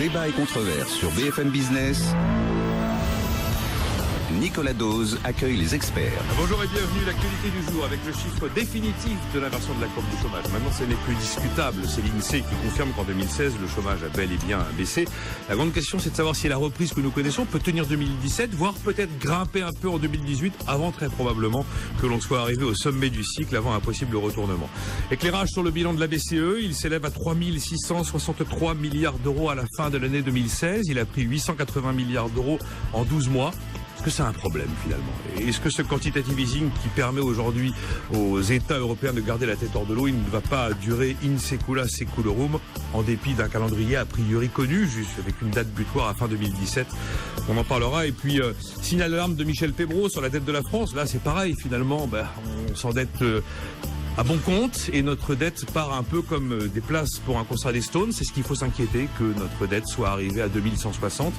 Débat et controverse sur BFM Business. Nicolas Dose accueille les experts. Bonjour et bienvenue, l'actualité du jour avec le chiffre définitif de l'inversion de la courbe du chômage. Maintenant, ce n'est plus discutable. C'est l'INSEE qui confirme qu'en 2016, le chômage a bel et bien baissé. La grande question, c'est de savoir si la reprise que nous connaissons peut tenir 2017, voire peut-être grimper un peu en 2018, avant très probablement que l'on soit arrivé au sommet du cycle, avant un possible retournement. Éclairage sur le bilan de la BCE, il s'élève à 3 663 milliards d'euros à la fin de l'année 2016. Il a pris 880 milliards d'euros en 12 mois. Est-ce que c'est un problème finalement? Est-ce que ce quantitative easing qui permet aujourd'hui aux États européens de garder la tête hors de l'eau, il ne va pas durer in secula seculorum, en dépit d'un calendrier a priori connu, juste avec une date butoir à fin 2017? On en parlera. Et puis, signal d'alarme de Michel Pébreau sur la dette de la France. Là, c'est pareil finalement, on s'endette à bon compte et notre dette part un peu comme des places pour un concert des Stones. C'est ce qu'il faut s'inquiéter, que notre dette soit arrivée à 2160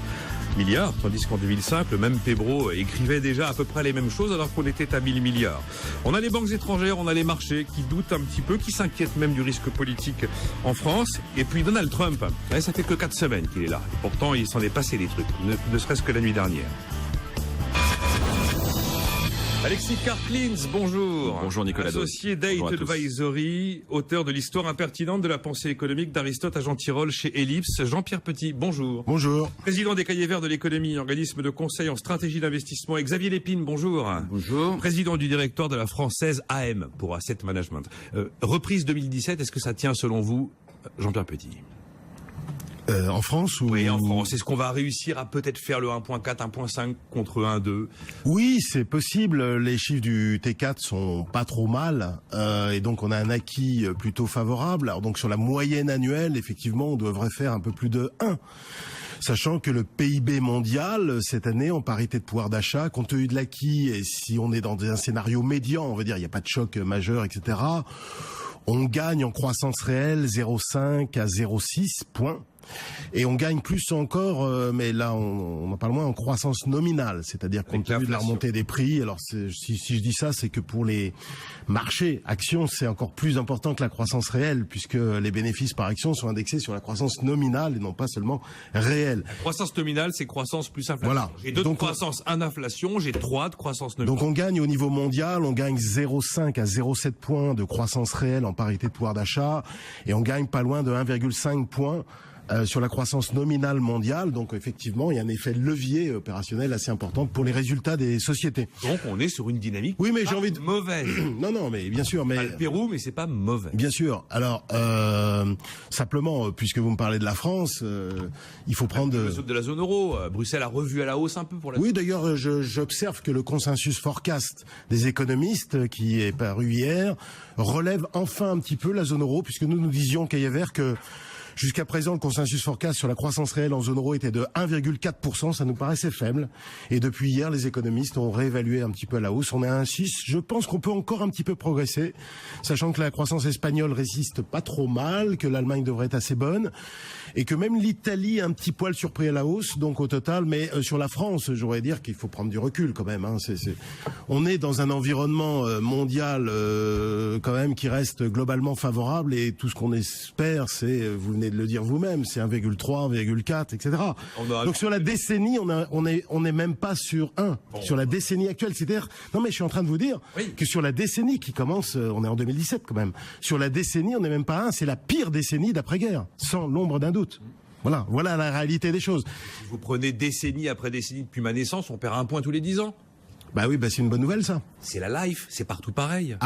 milliards, tandis qu'en 2005, le même Pébreau écrivait déjà à peu près les mêmes choses alors qu'on était à 1000 milliards. On a les banques étrangères, on a les marchés qui doutent un petit peu, qui s'inquiètent même du risque politique en France. Et puis Donald Trump, ça fait que 4 semaines qu'il est là. Et pourtant, il s'en est passé des trucs, ne serait-ce que la nuit dernière. Alexis Karklins, bonjour. Bonjour Nicolas. Associé Date Advisory, auteur de l'histoire impertinente de la pensée économique d'Aristote à Jean Tirole chez Ellipse. Jean-Pierre Petit, bonjour. Bonjour. Président des Cahiers Verts de l'économie, organisme de conseil en stratégie d'investissement. Et Xavier Lépine, bonjour. Bonjour. Président du directoire de la française AM pour Asset Management. Reprise 2017, est-ce que ça tient selon vous, Jean-Pierre Petit? En France ou... Oui, en France. Est-ce qu'on va réussir à peut-être faire le 1.4, 1.5 contre 1.2? Oui, c'est possible. Les chiffres du T4 sont pas trop mal. Et donc, on a un acquis plutôt favorable. Alors, donc, sur la moyenne annuelle, effectivement, on devrait faire un peu plus de 1. Sachant que le PIB mondial, cette année, en parité de pouvoir d'achat, compte tenu de l'acquis, et si on est dans un scénario médian, on va dire, il n'y a pas de choc majeur, etc., on gagne en croissance réelle 0,5 à 0,6 points. Et on gagne plus encore, mais là on en parle moins, en croissance nominale, c'est-à-dire compte tenu de la remontée des prix. Alors si je dis ça, c'est que pour les marchés actions, c'est encore plus important que la croissance réelle, puisque les bénéfices par action sont indexés sur la croissance nominale et non pas seulement réelle. La croissance nominale, c'est croissance plus inflation. Voilà. J'ai 2 de croissance, 1 inflation, j'ai 3 de croissance nominale. Donc on gagne au niveau mondial, on gagne 0,5 à 0,7 points de croissance réelle en parité de pouvoir d'achat, et on gagne pas loin de 1,5 points sur la croissance nominale mondiale. Donc effectivement, il y a un effet levier opérationnel assez important pour les résultats des sociétés. Donc on est sur une dynamique j'ai envie de... mauvaise. Non, mais bien sûr. Mais... Pas le Pérou, mais c'est pas mauvais. Bien sûr. Alors, simplement, puisque vous me parlez de la France, il faut prendre... De la zone euro. Bruxelles a revu à la hausse un peu pour la... Oui, d'ailleurs, j'observe que le consensus forecast des économistes, qui est paru hier, relève enfin un petit peu la zone euro, puisque nous disions, Cahiers Verts, que jusqu'à présent, le consensus forecast sur la croissance réelle en zone euro était de 1,4%, ça nous paraissait faible. Et depuis hier, les économistes ont réévalué un petit peu à la hausse. On est à 1,6. Je pense qu'on peut encore un petit peu progresser, sachant que la croissance espagnole résiste pas trop mal, que l'Allemagne devrait être assez bonne, et que même l'Italie est un petit poil surpris à la hausse, donc au total. Mais sur la France, j'aurais dire qu'il faut prendre du recul quand même. On est dans un environnement mondial quand même qui reste globalement favorable, et tout ce qu'on espère, c'est, vous venez de le dire vous-même, c'est 1,3, 1,4, etc. Donc sur la décennie, on est même pas sur 1. Bon. Sur la décennie actuelle, c'est-à-dire, non mais je suis en train de vous dire que sur la décennie qui commence, on est en 2017 quand même, sur la décennie, on n'est même pas 1, c'est la pire décennie d'après-guerre, sans l'ombre d'un doute. Voilà la réalité des choses. Si vous prenez décennie après décennie depuis ma naissance, on perd 1 point tous les 10 ans. Bah oui, c'est une bonne nouvelle, ça. C'est la life, c'est partout pareil.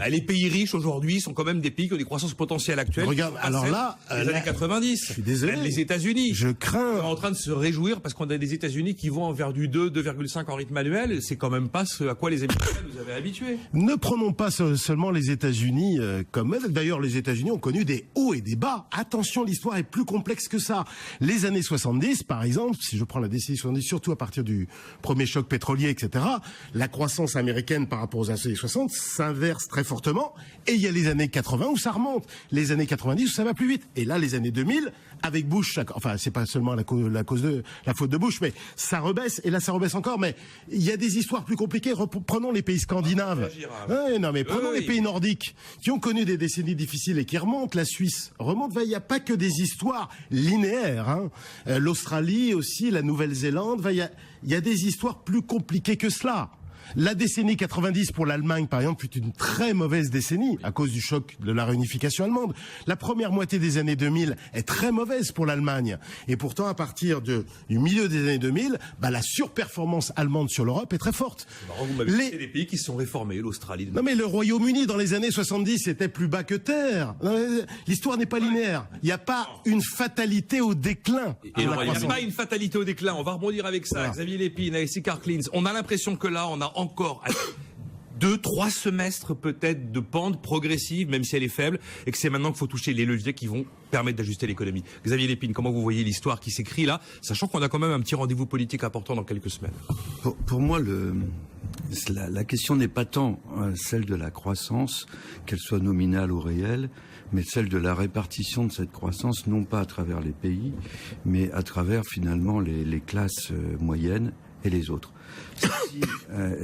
Les pays riches aujourd'hui sont quand même des pays qui ont des croissances potentielles actuelles. Regarde, alors là, les années 90. Je suis désolé. Les États-Unis. Je crains. On est en train de se réjouir parce qu'on a des États-Unis qui vont vers du 2,5 en rythme annuel. C'est quand même pas ce à quoi les Américains nous avaient habitués. Ne prenons pas seulement les États-Unis comme modèle. D'ailleurs, les États-Unis ont connu des hauts et des bas. Attention, l'histoire est plus complexe que ça. Les années 70, par exemple, si je prends la décennie 70, surtout à partir du premier choc pétrolier, etc., la croissance croissance américaine par rapport aux années 60 s'inverse très fortement. Et il y a les années 80 où ça remonte. Les années 90 où ça va plus vite. Et là, les années 2000, avec Bush, enfin, c'est pas seulement la faute de Bush, mais ça rebaisse. Et là, ça rebaisse encore. Mais il y a des histoires plus compliquées. Prenons les pays scandinaves. Ouais, non, mais prenons les pays nordiques qui ont connu des décennies difficiles et qui remontent. La Suisse remonte. Il n'y a pas que des histoires linéaires. Hein. L'Australie aussi, la Nouvelle-Zélande. Il y a des histoires plus compliquées que cela. La décennie 90 pour l'Allemagne, par exemple, fut une très mauvaise décennie à cause du choc de la réunification allemande. La première moitié des années 2000 est très mauvaise pour l'Allemagne. Et pourtant, à partir du milieu des années 2000, la surperformance allemande sur l'Europe est très forte. Vous m'avez cité des pays qui se sont réformés, l'Australie. Non mais le Royaume-Uni, dans les années 70, était plus bas que terre. L'histoire n'est pas linéaire. Il n'y a pas une fatalité au déclin. Il n'y a pas une fatalité au déclin. On va rebondir avec ça. Voilà. Xavier Lépine, Alexis Karklins. On a l'impression que là, on a encore 2-3 semestres peut-être de pente progressive, même si elle est faible, et que c'est maintenant qu'il faut toucher les leviers qui vont permettre d'ajuster l'économie. Xavier Lépine, comment vous voyez l'histoire qui s'écrit là, sachant qu'on a quand même un petit rendez-vous politique important dans quelques semaines? Pour moi, la question n'est pas tant celle de la croissance, qu'elle soit nominale ou réelle, mais celle de la répartition de cette croissance, non pas à travers les pays, mais à travers finalement les classes moyennes et les autres.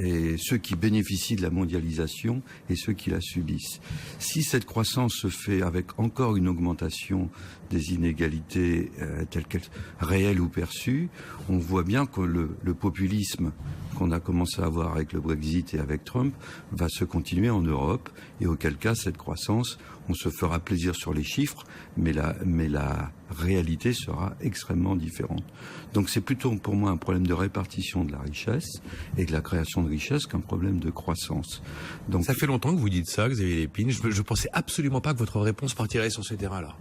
Et ceux qui bénéficient de la mondialisation et ceux qui la subissent. Si cette croissance se fait avec encore une augmentation des inégalités telles qu'elles réelles ou perçues, on voit bien que le populisme qu'on a commencé à avoir avec le Brexit et avec Trump va se continuer en Europe, et auquel cas cette croissance, on se fera plaisir sur les chiffres, mais la réalité sera extrêmement différente. Donc c'est plutôt pour moi un problème de répartition de la richesse et de la création de richesse qu'un problème de croissance. Donc, ça fait longtemps que vous dites ça, Xavier Lépine. Je pensais absolument pas que votre réponse partirait sur ce terrain-là.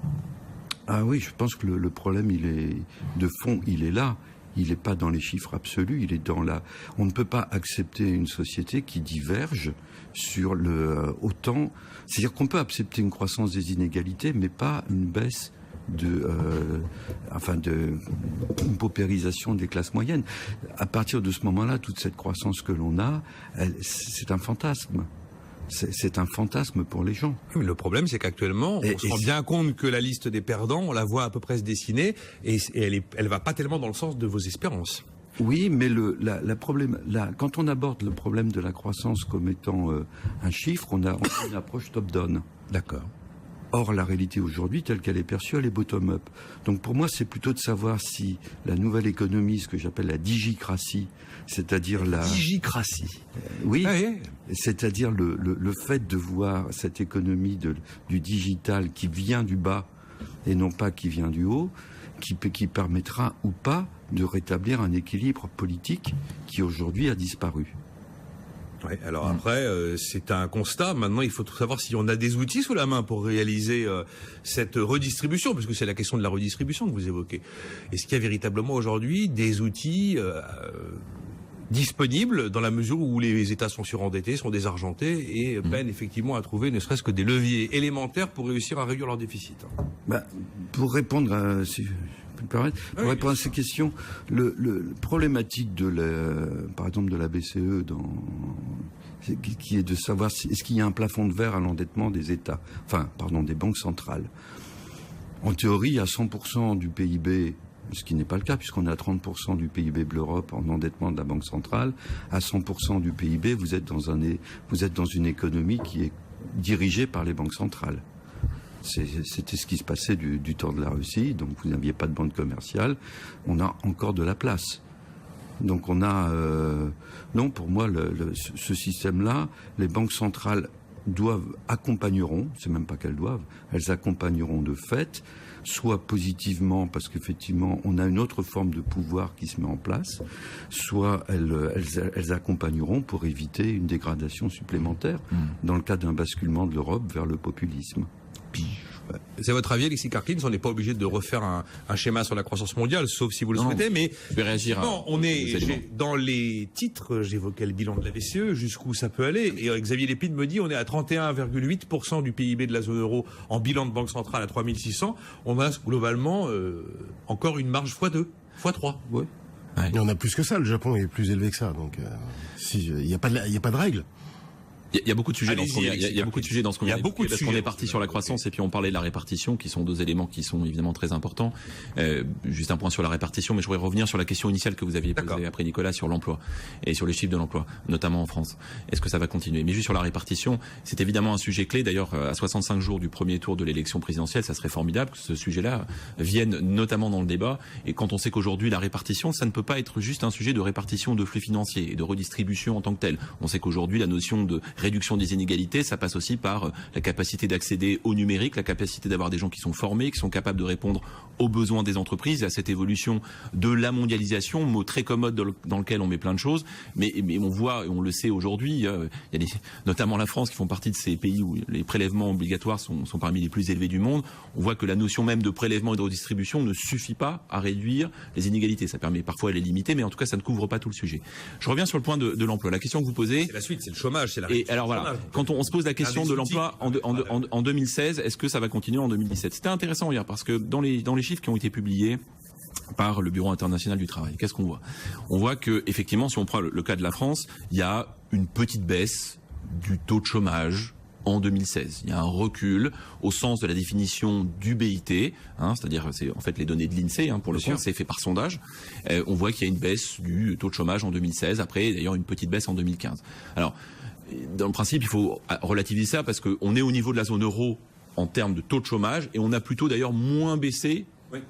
Ah oui, je pense que le problème, il est de fond, il est là. Il n'est pas dans les chiffres absolus, il est dans on ne peut pas accepter une société qui diverge sur autant. C'est-à-dire qu'on peut accepter une croissance des inégalités, mais pas une baisse une paupérisation des classes moyennes. À partir de ce moment-là, toute cette croissance que l'on a, c'est un fantasme. C'est un fantasme pour les gens. Mais le problème, c'est qu'actuellement, on se rend bien compte que la liste des perdants, on la voit à peu près se dessiner, et elle va pas tellement dans le sens de vos espérances. Oui, mais quand on aborde le problème de la croissance comme étant un chiffre, on a une approche top-down. D'accord. Or, la réalité aujourd'hui, telle qu'elle est perçue, elle est bottom-up. Donc pour moi, c'est plutôt de savoir si la nouvelle économie, ce que j'appelle la digicratie, c'est-à-dire la... Digicratie. Oui, c'est-à-dire le fait de voir cette économie du digital qui vient du bas et non pas qui vient du haut, qui permettra ou pas de rétablir un équilibre politique qui aujourd'hui a disparu. Ouais, alors après, c'est un constat. Maintenant, il faut savoir si on a des outils sous la main pour réaliser cette redistribution, parce que c'est la question de la redistribution que vous évoquez. Est-ce qu'il y a véritablement aujourd'hui des outils disponibles dans la mesure où les États sont surendettés, sont désargentés et peinent effectivement à trouver ne serait-ce que des leviers élémentaires pour réussir à réduire leur déficit? Pour répondre à... Pour répondre à ces questions, le problématique par exemple de la BCE qui est de savoir est-ce qu'il y a un plafond de verre à l'endettement des États, des banques centrales. En théorie, à 100% du PIB, ce qui n'est pas le cas puisqu'on est à 30% du PIB de l'Europe en endettement de la Banque centrale, à 100% du PIB, vous êtes dans une économie qui est dirigée par les banques centrales. C'était ce qui se passait du temps de la Russie, donc vous n'aviez pas de banque commerciale, on a encore de la place. Donc on a... non, pour moi, ce système-là, les banques centrales accompagneront, c'est même pas qu'elles doivent, elles accompagneront de fait, soit positivement parce qu'effectivement on a une autre forme de pouvoir qui se met en place, soit elles accompagneront pour éviter une dégradation supplémentaire dans le cas d'un basculement de l'Europe vers le populisme. C'est votre avis, Alexis Karklins? On n'est pas obligé de refaire un schéma sur la croissance mondiale, sauf si vous le souhaitez, mais je vais réagir. Dans les titres, j'évoquais le bilan de la BCE, jusqu'où ça peut aller, et Xavier Lépine me dit on est à 31,8% du PIB de la zone euro en bilan de banque centrale à 3600, on a globalement encore une marge x2, x3. Oui. Ouais. Il y en a plus que ça. Le Japon est plus élevé que ça. Donc, il n'y a pas de règle. Il y a beaucoup de sujets dans ce qu'on Allez-y, il y a beaucoup de sujets dans ce qu'on il y a vient beaucoup de d'évoquer, parce qu'on sujets est parti sur la croissance et puis on parlait de la répartition, qui sont deux éléments qui sont évidemment très importants. Juste un point sur la répartition, mais je voudrais revenir sur la question initiale que vous aviez posée après Nicolas sur l'emploi et sur les chiffres de l'emploi, notamment en France. Est-ce que ça va continuer? Mais juste sur la répartition, c'est évidemment un sujet clé. D'ailleurs, à 65 jours du premier tour de l'élection présidentielle, ça serait formidable que ce sujet-là vienne notamment dans le débat. Et quand on sait qu'aujourd'hui la répartition, ça ne peut pas être juste un sujet de répartition de flux financiers et de redistribution en tant que tel. On sait qu'aujourd'hui la notion de réduction des inégalités, ça passe aussi par la capacité d'accéder au numérique, la capacité d'avoir des gens qui sont formés, qui sont capables de répondre aux besoins des entreprises, à cette évolution de la mondialisation, mot très commode dans lequel on met plein de choses, mais on voit, et on le sait aujourd'hui, il y a notamment la France qui font partie de ces pays où les prélèvements obligatoires sont parmi les plus élevés du monde. On voit que la notion même de prélèvement et de redistribution ne suffit pas à réduire les inégalités. Ça permet parfois de les limiter, mais en tout cas ça ne couvre pas tout le sujet. Je reviens sur le point de l'emploi. La question que vous posez... C'est la suite, c'est le chômage, c'est la Et alors voilà, quand on se pose la question de l'emploi en 2016, est-ce que ça va continuer en 2017? C'était intéressant hier parce que dans les chiffres qui ont été publiés par le Bureau international du travail, qu'est-ce qu'on voit? On voit que effectivement, si on prend le cas de la France, il y a une petite baisse du taux de chômage en 2016. Il y a un recul au sens de la définition du BIT, c'est-à-dire c'est en fait les données de l'INSEE, pour le coup, c'est fait par sondage. On voit qu'il y a une baisse du taux de chômage en 2016, après d'ailleurs une petite baisse en 2015. Alors, dans le principe, il faut relativiser ça parce qu'on est au niveau de la zone euro en termes de taux de chômage et on a plutôt d'ailleurs moins baissé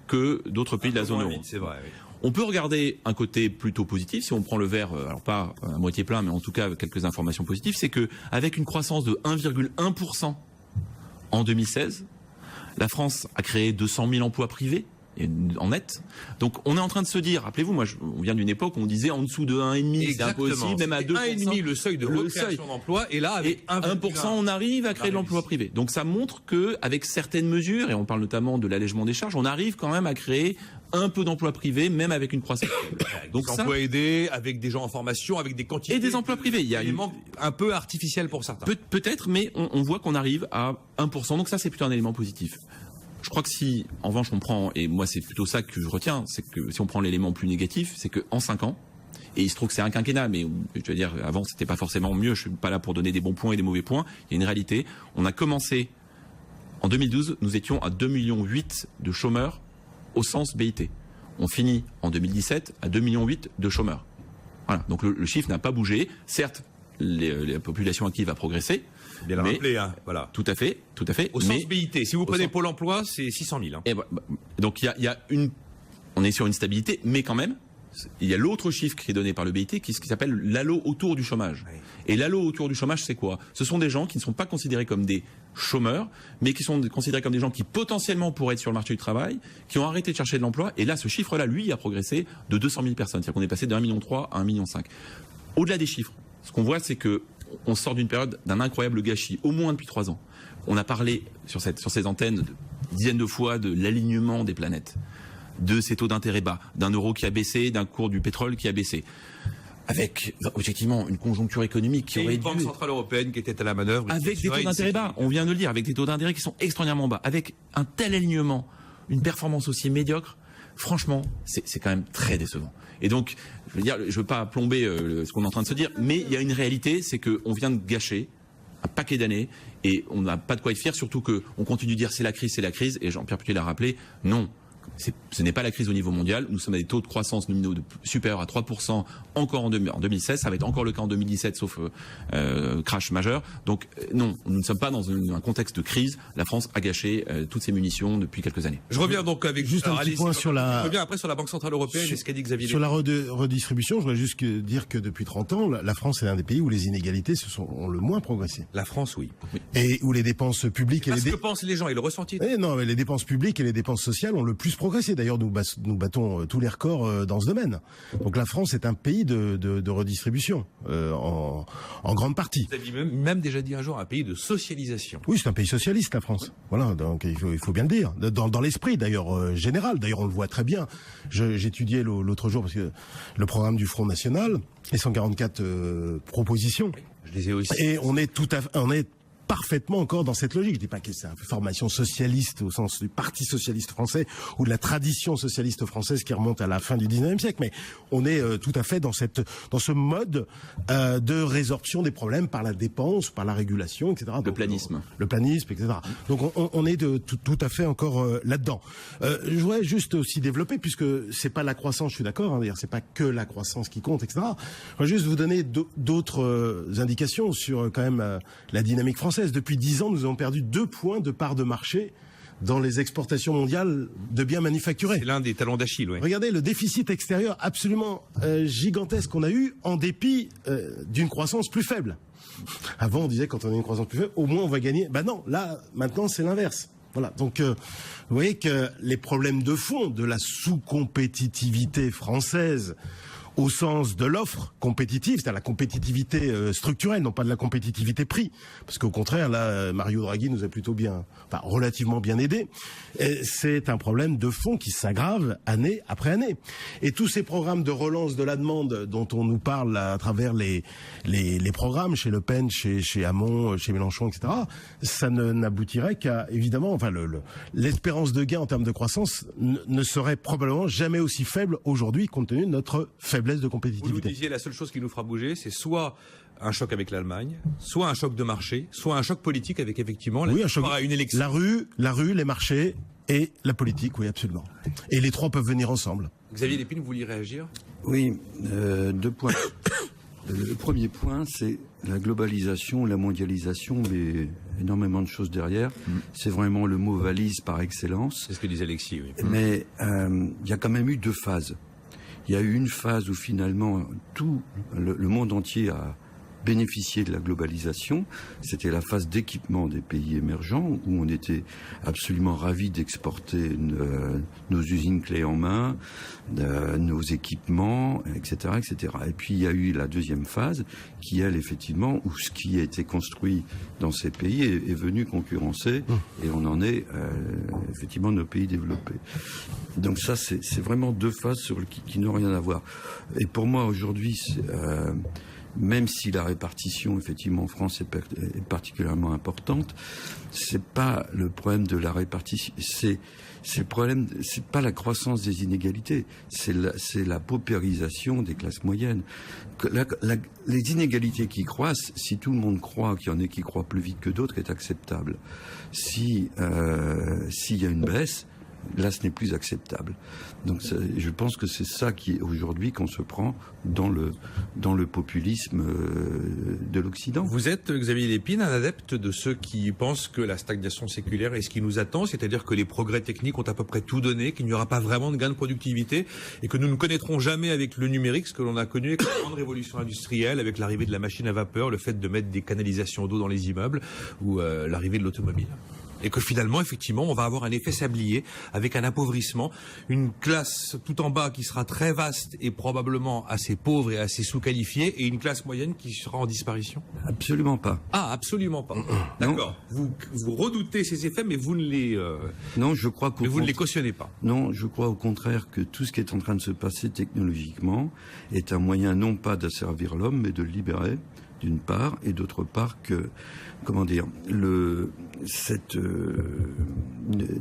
que d'autres pays de la zone euro. C'est vrai, oui. On peut regarder un côté plutôt positif si on prend le verre, alors pas à moitié plein, mais en tout cas avec quelques informations positives, c'est que avec une croissance de 1,1% en 2016, la France a créé 200 000 emplois privés en net. Donc on est en train de se dire, rappelez-vous, on vient d'une époque où on disait en dessous de 1,5 c'est impossible, même à 2%. 1,5 le seuil de recréation d'emploi, et là avec 1% on arrive à créer de l'emploi privé. Donc ça montre que avec certaines mesures, et on parle notamment de l'allègement des charges, on arrive quand même à créer un peu d'emplois privés, même avec une croissance. Donc des emplois aidés, avec des gens en formation, avec des quantités. Et des emplois privés. Il y a un peu artificiel pour certains. Peut-être, mais on voit qu'on arrive à 1%. Donc ça, c'est plutôt un élément positif. Je crois que si, en revanche, on prend, et moi c'est plutôt ça que je retiens, c'est que si on prend l'élément plus négatif, c'est qu'en 5 ans, et il se trouve que c'est un quinquennat, mais je veux dire, avant c'était pas forcément mieux, je suis pas là pour donner des bons points et des mauvais points, il y a une réalité. On a commencé, en 2012, nous étions à 2,8 millions de chômeurs au sens BIT. On finit en 2017 à 2,8 millions de chômeurs. Voilà, donc le chiffre n'a pas bougé. Certes, la population active a progressé. Bien la rappeler, voilà. Tout à fait. Au sens BIT, si vous prenez Pôle emploi, c'est 600 000. Et donc il y a on est sur une stabilité, mais quand même, il y a l'autre chiffre qui est donné par le BIT, qui s'appelle l'halo autour du chômage. Oui. Et l'halo autour du chômage, c'est quoi? Ce sont des gens qui ne sont pas considérés comme des chômeurs, mais qui sont considérés comme des gens qui potentiellement pourraient être sur le marché du travail, qui ont arrêté de chercher de l'emploi. Et là, ce chiffre-là, lui, a progressé de 200 000 personnes. C'est-à-dire qu'on est passé de 1,3 million à 1,5 million. Au-delà des chiffres, ce qu'on voit, c'est que on sort d'une période d'un incroyable gâchis, au moins depuis 3 ans. On a parlé sur ces antennes dizaines de fois de l'alignement des planètes, de ces taux d'intérêt bas, d'un euro qui a baissé, d'un cours du pétrole qui a baissé, avec objectivement une conjoncture économique qui aurait dû... une banque centrale européenne qui était à la manœuvre. Avec des taux d'intérêt bas, on vient de le dire, avec des taux d'intérêt qui sont extraordinairement bas, avec un tel alignement, une performance aussi médiocre, franchement, c'est quand même très décevant. Et donc, je veux pas plomber ce qu'on est en train de se dire, mais il y a une réalité, c'est qu'on vient de gâcher un paquet d'années et on n'a pas de quoi être fier, surtout qu'on continue de dire c'est la crise, et Jean-Pierre Putel l'a rappelé, non. Ce n'est pas la crise au niveau mondial. Nous sommes à des taux de croissance nominaux supérieurs à 3% encore en 2016. Ça va être encore le cas en 2017, sauf crash majeur. Donc non, nous ne sommes pas dans un contexte de crise. La France a gâché toutes ses munitions depuis quelques années. Je reviens donc avec juste un petit point sur la. Je reviens après sur la Banque centrale européenne et ce qu'a dit Xavier. Sur la redistribution, je voudrais juste dire que depuis 30 ans, la France est l'un des pays où les inégalités ont le moins progressé. La France, oui. Et où les dépenses publiques et ce que pensent les gens et le ressenti. Non, mais les dépenses publiques et les dépenses sociales ont le plus progressé. D'ailleurs, nous battons tous les records dans ce domaine. Donc la France est un pays de redistribution en grande partie. Vous aviez même déjà dit un jour un pays de socialisation. Oui, c'est un pays socialiste, la France. Voilà, donc il faut bien le dire. Dans l'esprit d'ailleurs général. D'ailleurs, on le voit très bien. J'étudiais l'autre jour parce que le programme du Front National, les 144 propositions. Oui, je les ai aussi. Et on est parfaitement encore dans cette logique. Je dis pas que c'est une formation socialiste au sens du Parti socialiste français ou de la tradition socialiste française qui remonte à la fin du 19e siècle, mais on est tout à fait dans ce mode de résorption des problèmes par la dépense, par la régulation, etc. Le planisme, etc. Donc on est tout à fait encore là-dedans. Je voudrais juste aussi développer, puisque c'est pas la croissance, je suis d'accord, d'ailleurs c'est pas que la croissance qui compte, etc. Je vais juste vous donner d'autres indications sur quand même la dynamique française. Depuis 10 ans, nous avons perdu 2 points de part de marché dans les exportations mondiales de biens manufacturés. C'est l'un des talons d'Achille, oui. Regardez le déficit extérieur absolument gigantesque qu'on a eu en dépit d'une croissance plus faible. Avant, on disait quand on a une croissance plus faible, au moins on va gagner. Ben non, là, maintenant, c'est l'inverse. Voilà. Donc, vous voyez que les problèmes de fond de la sous-compétitivité française au sens de l'offre compétitive, c'est-à-dire la compétitivité structurelle, non pas de la compétitivité prix. Parce qu'au contraire, là, Mario Draghi nous a plutôt relativement bien aidés. C'est un problème de fond qui s'aggrave année après année. Et tous ces programmes de relance de la demande dont on nous parle à travers les programmes chez Le Pen, chez Hamon, chez Mélenchon, etc., ça n'aboutirait qu'à, évidemment, l'espérance de gain en termes de croissance ne serait probablement jamais aussi faible aujourd'hui compte tenu de notre faiblesse de compétitivité. Vous nous disiez la seule chose qui nous fera bouger, c'est soit un choc avec l'Allemagne, soit un choc de marché, soit un choc politique avec effectivement une élection. La rue, les marchés et la politique, oui, absolument. Et les trois peuvent venir ensemble. Xavier Lépine, vous vouliez réagir ? Oui, 2 points. Le premier point, c'est la globalisation, la mondialisation, mais énormément de choses derrière. C'est vraiment le mot valise par excellence. C'est ce que disait Alexis, oui. Mais il y a quand même eu 2 phases. Il y a eu une phase où finalement tout le monde entier a bénéficié de la globalisation. C'était la phase d'équipement des pays émergents où on était absolument ravis d'exporter nos usines clés en main, nos équipements, etc., etc. Et puis il y a eu la deuxième phase qui, elle, effectivement, où ce qui a été construit dans ces pays est venu concurrencer et on en est effectivement nos pays développés. Donc ça, c'est vraiment 2 phases qui n'ont rien à voir. Et pour moi, aujourd'hui, même si la répartition, effectivement, en France est particulièrement importante, c'est pas le problème de la répartition, c'est le problème, c'est pas la croissance des inégalités, c'est la paupérisation des classes moyennes. Les inégalités qui croissent, si tout le monde croit qu'il y en a qui croient plus vite que d'autres, est acceptable. S'il y a une baisse, là, ce n'est plus acceptable. Donc, je pense que c'est ça qui est aujourd'hui qu'on se prend dans le populisme de l'Occident. Vous êtes, Xavier Lépine, un adepte de ceux qui pensent que la stagnation séculaire est ce qui nous attend, c'est-à-dire que les progrès techniques ont à peu près tout donné, qu'il n'y aura pas vraiment de gain de productivité et que nous ne connaîtrons jamais avec le numérique ce que l'on a connu avec la grande révolution industrielle, avec l'arrivée de la machine à vapeur, le fait de mettre des canalisations d'eau dans les immeubles ou l'arrivée de l'automobile. Et que finalement, effectivement, on va avoir un effet sablier avec un appauvrissement, une classe tout en bas qui sera très vaste et probablement assez pauvre et assez sous-qualifiée, et une classe moyenne qui sera en disparition. Absolument pas. Ah, absolument pas. D'accord. Vous redoutez ces effets, mais vous ne les non, je crois mais vous ne les cautionnez pas. Non, je crois au contraire que tout ce qui est en train de se passer technologiquement est un moyen non pas d'asservir l'homme, mais de le libérer, d'une part, et d'autre part que, cette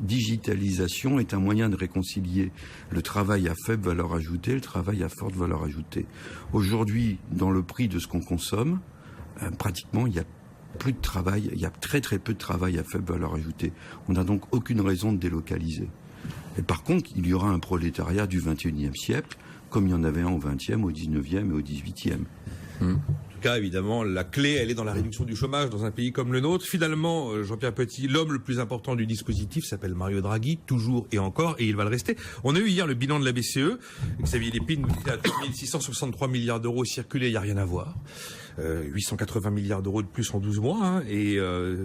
digitalisation est un moyen de réconcilier le travail à faible valeur ajoutée et le travail à forte valeur ajoutée. Aujourd'hui, dans le prix de ce qu'on consomme, pratiquement, il y a plus de travail, il y a très très peu de travail à faible valeur ajoutée. On n'a donc aucune raison de délocaliser. Et par contre, il y aura un prolétariat du XXIe siècle, comme il y en avait un au XXe, au XIXe et au XVIIIe. En tout cas, évidemment, la clé, elle est dans la réduction du chômage dans un pays comme le nôtre. Finalement, Jean-Pierre Petit, l'homme le plus important du dispositif s'appelle Mario Draghi, toujours et encore, et il va le rester. On a eu hier le bilan de la BCE. Xavier Lépine nous disait à 3663 milliards d'euros circulés, il n'y a rien à voir. 880 milliards d'euros de plus en 12 mois, hein, et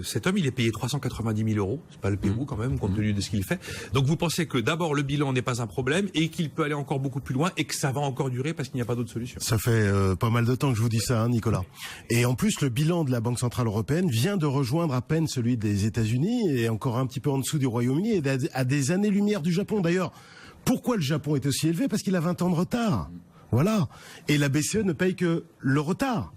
cet homme, il est payé 390 000 euros. C'est pas le Pérou quand même, compte tenu de ce qu'il fait. Donc vous pensez que d'abord le bilan n'est pas un problème et qu'il peut aller encore beaucoup plus loin et que ça va encore durer parce qu'il n'y a pas d'autre solution. Ça fait pas mal de temps que je vous dis ça, hein, Nicolas. Et en plus, le bilan de la Banque Centrale Européenne vient de rejoindre à peine celui des États-Unis et encore un petit peu en dessous du Royaume-Uni et à des années-lumière du Japon. D'ailleurs, pourquoi le Japon est aussi élevé ? Parce qu'il a 20 ans de retard. Voilà. Et la BCE ne paye que le retard.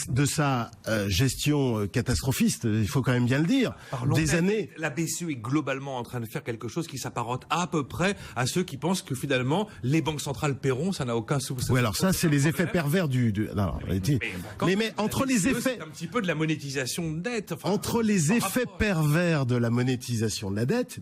de sa gestion catastrophiste, il faut quand même bien le dire, des années. La BCE est globalement en train de faire quelque chose qui s'apparente à peu près à ceux qui pensent que finalement les banques centrales paieront, ça n'a aucun souci. Oui, alors ça, c'est les effets pervers non, mais entre les effets, c'est un petit peu de la monétisation de dette. Enfin, entre les effets pervers de la monétisation de la dette,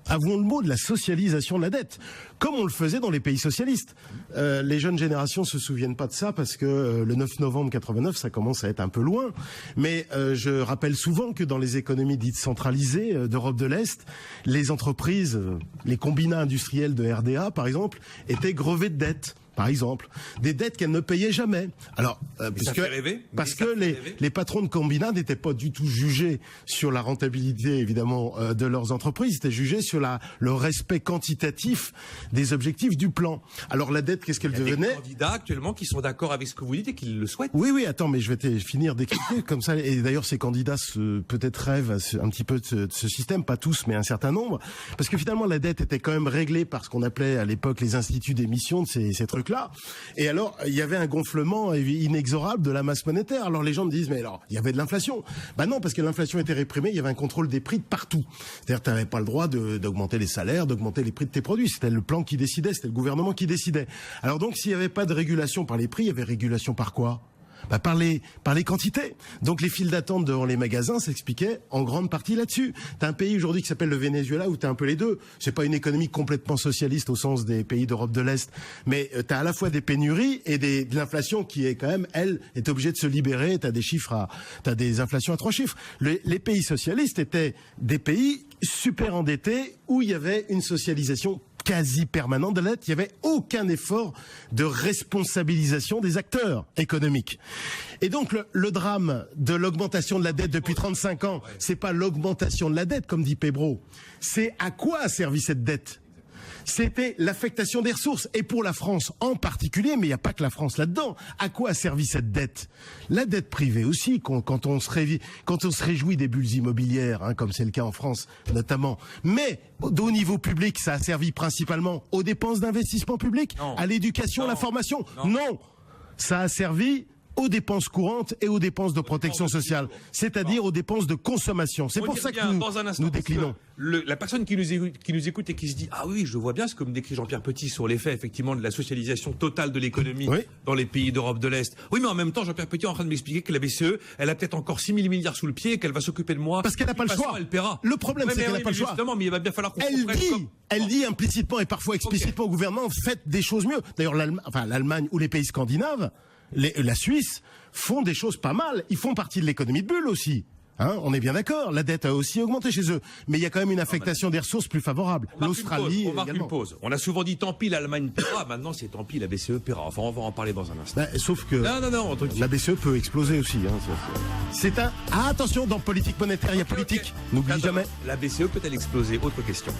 avons le mot de la socialisation de la dette, comme on le faisait dans les pays socialistes. Les jeunes générations se souviennent pas de ça parce que le 9 novembre 89, ça commence à être un peu loin. Mais je rappelle souvent que dans les économies dites centralisées d'Europe de l'Est, les entreprises, les combinats industriels de RDA, par exemple, étaient grevés de dettes. Par exemple, des dettes qu'elles ne payaient jamais. Alors, parce que les patrons de combinats n'étaient pas du tout jugés sur la rentabilité, évidemment, de leurs entreprises. Ils étaient jugés sur le respect quantitatif des objectifs du plan. Alors, la dette, qu'est-ce qu'elle devenait? Il y a des candidats actuellement qui sont d'accord avec ce que vous dites et qui le souhaitent. Oui, attends, mais je vais finir d'expliquer comme ça. Et d'ailleurs, ces candidats peut-être rêvent un petit peu de ce système, pas tous, mais un certain nombre. Parce que finalement, la dette était quand même réglée par ce qu'on appelait à l'époque les instituts d'émission de ces trucs là. Et alors, il y avait un gonflement inexorable de la masse monétaire. Alors les gens me disent, mais alors, il y avait de l'inflation. Ben non, parce que l'inflation était réprimée, il y avait un contrôle des prix de partout. C'est-à-dire que tu n'avais pas le droit d'augmenter les salaires, d'augmenter les prix de tes produits. C'était le plan qui décidait, c'était le gouvernement qui décidait. Alors donc, s'il n'y avait pas de régulation par les prix, il y avait régulation par quoi? Par les quantités. Donc les files d'attente devant les magasins s'expliquaient en grande partie là-dessus. T'as un pays aujourd'hui qui s'appelle le Venezuela où t'as un peu les deux. C'est pas une économie complètement socialiste au sens des pays d'Europe de l'Est, mais t'as à la fois des pénuries et de l'inflation qui est quand même, elle, est obligée de se libérer. T'as des inflations à 3 chiffres. Les pays socialistes étaient des pays super endettés où il y avait une socialisation quasi permanent de la dette. Il n'y avait aucun effort de responsabilisation des acteurs économiques. Et donc, le drame de l'augmentation de la dette depuis 35 ans, c'est pas l'augmentation de la dette, comme dit Pébro. C'est à quoi a servi cette dette? C'était l'affectation des ressources. Et pour la France en particulier, mais il n'y a pas que la France là-dedans. À quoi a servi cette dette? La dette privée aussi, quand on se réjouit des bulles immobilières, hein, comme c'est le cas en France notamment. Mais au niveau public, ça a servi principalement aux dépenses d'investissement public, à l'éducation, à la formation. Non, ça a servi aux dépenses courantes et aux dépenses de protection sociale, c'est-à-dire aux dépenses de consommation. C'est pour ça que nous déclinons. La personne qui nous écoute et qui se dit « Ah oui, je vois bien ce que me décrit Jean-Pierre Petit sur l'effet effectivement de la socialisation totale de l'économie dans les pays d'Europe de l'Est. » Oui, mais en même temps, Jean-Pierre Petit est en train de m'expliquer que la BCE, elle a peut-être encore 6 000 milliards sous le pied et qu'elle va s'occuper de moi. Parce qu'elle n'a pas le choix. Elle paiera. Le problème, c'est qu'elle n'a pas le choix. Justement, mais il va bien falloir qu'on Elle dit implicitement et parfois explicitement au gouvernement, faites des choses mieux. D'ailleurs, l'Allemagne ou les pays scandinaves, la Suisse, font des choses pas mal. Ils font partie de l'économie de bulle aussi. Hein, on est bien d'accord. La dette a aussi augmenté chez eux. Mais il y a quand même une affectation des ressources plus favorable. L'Australie on marque une pause. On a souvent dit tant pis l'Allemagne paiera. Maintenant c'est tant pis la BCE paiera. Enfin on va en parler dans un instant. Sauf que la BCE peut exploser aussi. Hein, attention, dans politique monétaire il y a politique. N'oublie jamais. La BCE peut-elle exploser? Autre question.